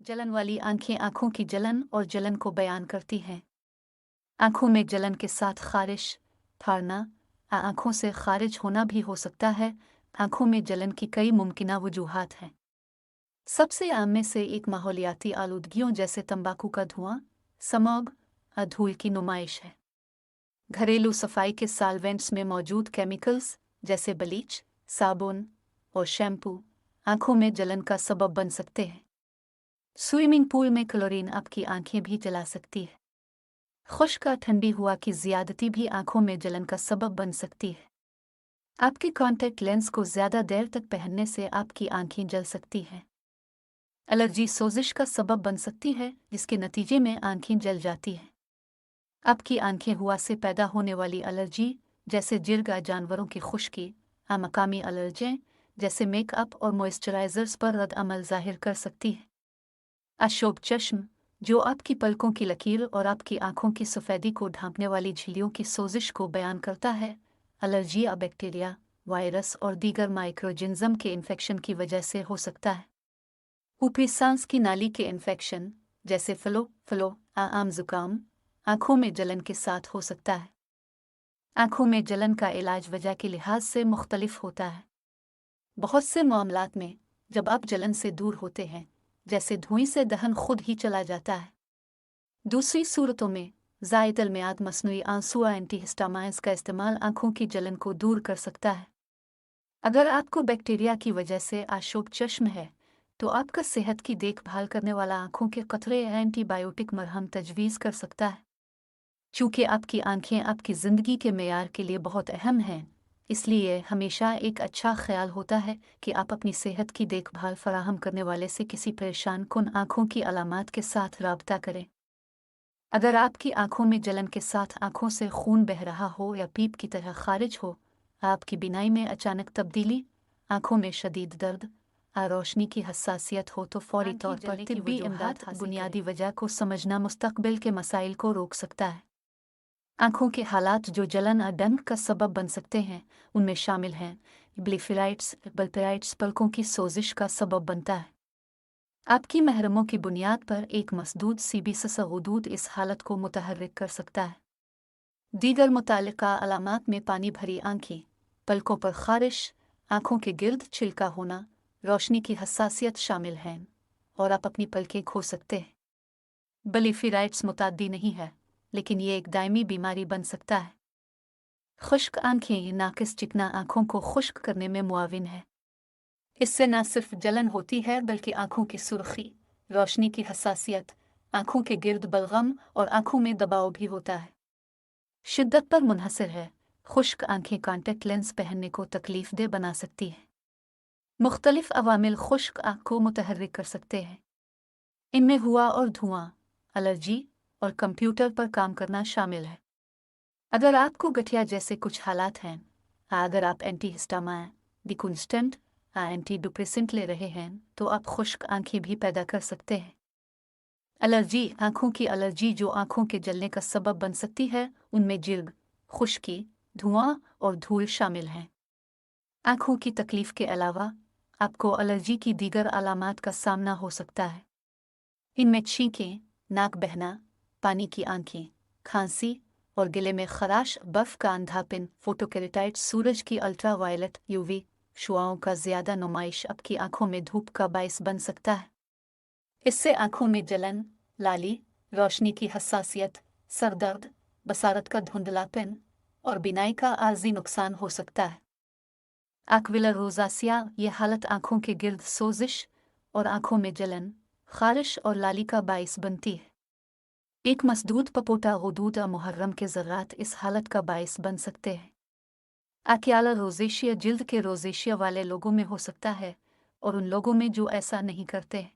जलन वाली आंखें आंखों की जलन और जलन को बयान करती हैं। आंखों में जलन के साथ खारिश, फाड़ना, आंखों से खारिज होना भी हो सकता है। आंखों में जलन की कई मुमकिन वजूहात हैं। सबसे आम में से एक माहौलियाती आलूदगियों जैसे तंबाकू का धुआं, स्मॉग, धूल की नुमाइश है। घरेलू सफाई के सॉल्वेंट्स में मौजूद केमिकल्स जैसे ब्लीच, साबुन और शैम्पू आंखों में जलन का सबब बन सकते हैं। स्विमिंग पूल में क्लोरीन आपकी आंखें भी जला सकती है। खुश्क या ठंडी हवा की ज़्यादती भी आंखों में जलन का सबब बन सकती है। आपके कॉन्टैक्ट लेंस को ज़्यादा देर तक पहनने से आपकी आंखें जल सकती हैं। एलर्जी सोजिश का सबब बन सकती है, जिसके नतीजे में आंखें जल जाती हैं। आपकी आंखें हवा से पैदा होने वाली एलर्जी जैसे जिर्ग या जानवरों की खुश्की, मकामी एलर्जी जैसे मेकअप और मॉइस्चराइजर्स पर रद्द अमल जाहिर कर सकती है। अशोक चश्म, जो आपकी पलकों की लकीर और आपकी आंखों की सफ़ेदी को ढांपने वाली झिल्लियों की सोजिश को बयान करता है, एलर्जी या बैक्टीरिया, वायरस और दीगर माइक्रोऑर्गेनिज्म के इन्फेक्शन की वजह से हो सकता है। ऊपरी सांस की नाली के इन्फेक्शन जैसे फ्लो आम जुकाम आंखों में जलन के साथ हो सकता है। आंखों में जलन का इलाज वजह के लिहाज से मुख्तलिफ होता है। बहुत से मामलात में जब आप जलन से दूर होते हैं, जैसे धुएं से दहन खुद ही चला जाता है। दूसरी सूरतों में ज़ायदल मियाद मसनूई आंसू या एंटीहिस्टामाइन्स का इस्तेमाल आंखों की जलन को दूर कर सकता है। अगर आपको बैक्टीरिया की वजह से अशोक चश्म है, तो आपका सेहत की देखभाल करने वाला आंखों के कतरे या एंटीबायोटिक मरहम तजवीज़ कर सकता है। चूँकि आपकी आंखें आपकी ज़िंदगी के मेयार के लिए बहुत अहम हैं, इसलिए हमेशा एक अच्छा ख्याल होता है कि आप अपनी सेहत की देखभाल फराहम करने वाले से किसी परेशान कुन आंखों की अलामात के साथ राब्ता करें। अगर आपकी आंखों में जलन के साथ आंखों से खून बह रहा हो या पीप की तरह खारिज हो, आपकी बीनाई में अचानक तब्दीली, आंखों में शदीद दर्द, रोशनी की हसासियत हो तो फौरी तौर पर तिब्बी इमदाद बुनियादी वजह को समझना मुस्तकबिल के मसाइल को रोक सकता है। आंखों के हालात जो जलन और डंक का सबब बन सकते हैं, उनमें शामिल हैं बल्पेराइट्स पलकों की सोजिश का सबब बनता है। आपकी महरमों की बुनियाद पर एक मसदूद सीबीसस गुदूद इस हालत को मुतहर्रिक कर सकता है। दीगर मुतालिका अलामात में पानी भरी आंखें, पलकों पर खारिश, आंखों के गिर्द छिलका होना, रोशनी की हसासियत शामिल हैं और आप अपनी पलकें खो सकते हैं। बलिफिराइट्स मुताद्दी नहीं है, लेकिन ये एक दायमी बीमारी बन सकता है। खुश्क आंखें नाकिस चिकना आंखों को खुश्क करने में मुआविन है। इससे न सिर्फ जलन होती है, बल्कि आंखों की सुर्खी, रोशनी की हसासियत, आंखों के गिर्द बलगम और आंखों में दबाव भी होता है। शिद्दत पर मुनहसर है। खुश्क आंखें कॉन्टैक्ट लेंस पहनने को तकलीफदेह बना सकती हैं। मुख्तलिफ अवामिल खुश्क आंख को मुतहर्रिक कर सकते हैं। इनमें हुआ और धुआं, एलर्जी और कंप्यूटर पर काम करना शामिल है। अगर आपको गठिया जैसे कुछ हालात हैं, अगर आप एंटीहिस्टामाइन, डिकुंस्टेंट या एंटीडिप्रेसेंट ले रहे हैं, तो आप खुश्क आंखें भी पैदा कर सकते हैं। एलर्जी, आंखों की एलर्जी जो आंखों के जलने का सबब बन सकती है, उनमें जिर्ग, खुश्की, धुआं और धूल शामिल हैं। आंखों की तकलीफ के अलावा आपको एलर्जी की दीगर अलामात का सामना हो सकता है। इनमें छींकें, नाक बहना, पानी की आंखें, खांसी और गले में खराश, बर्फ का अंधापन, फोटोकेरेटाइट, सूरज की अल्ट्रावायलेट यूवी शुआओं का ज़्यादा नुमाइश आपकी आंखों में धूप का बायस बन सकता है। इससे आंखों में जलन, लाली, रोशनी की हसासियत, सरदर्द, बसारत का धुंधलापन और बीनाई का आर्जी नुकसान हो सकता है। एक्विलर रोज़ासिया, ये हालत आंखों के गिर्द सोजिश और आंखों में जलन, खारिश और लाली का बायस बनती है। एक मसदूद पपोटा गुदूद मुहर्रम के ज़र्रात इस हालत का बायस बन सकते हैं। एक्यालर रोज़ेशिया जिल्द के रोज़ेशिया वाले लोगों में हो सकता है और उन लोगों में जो ऐसा नहीं करते।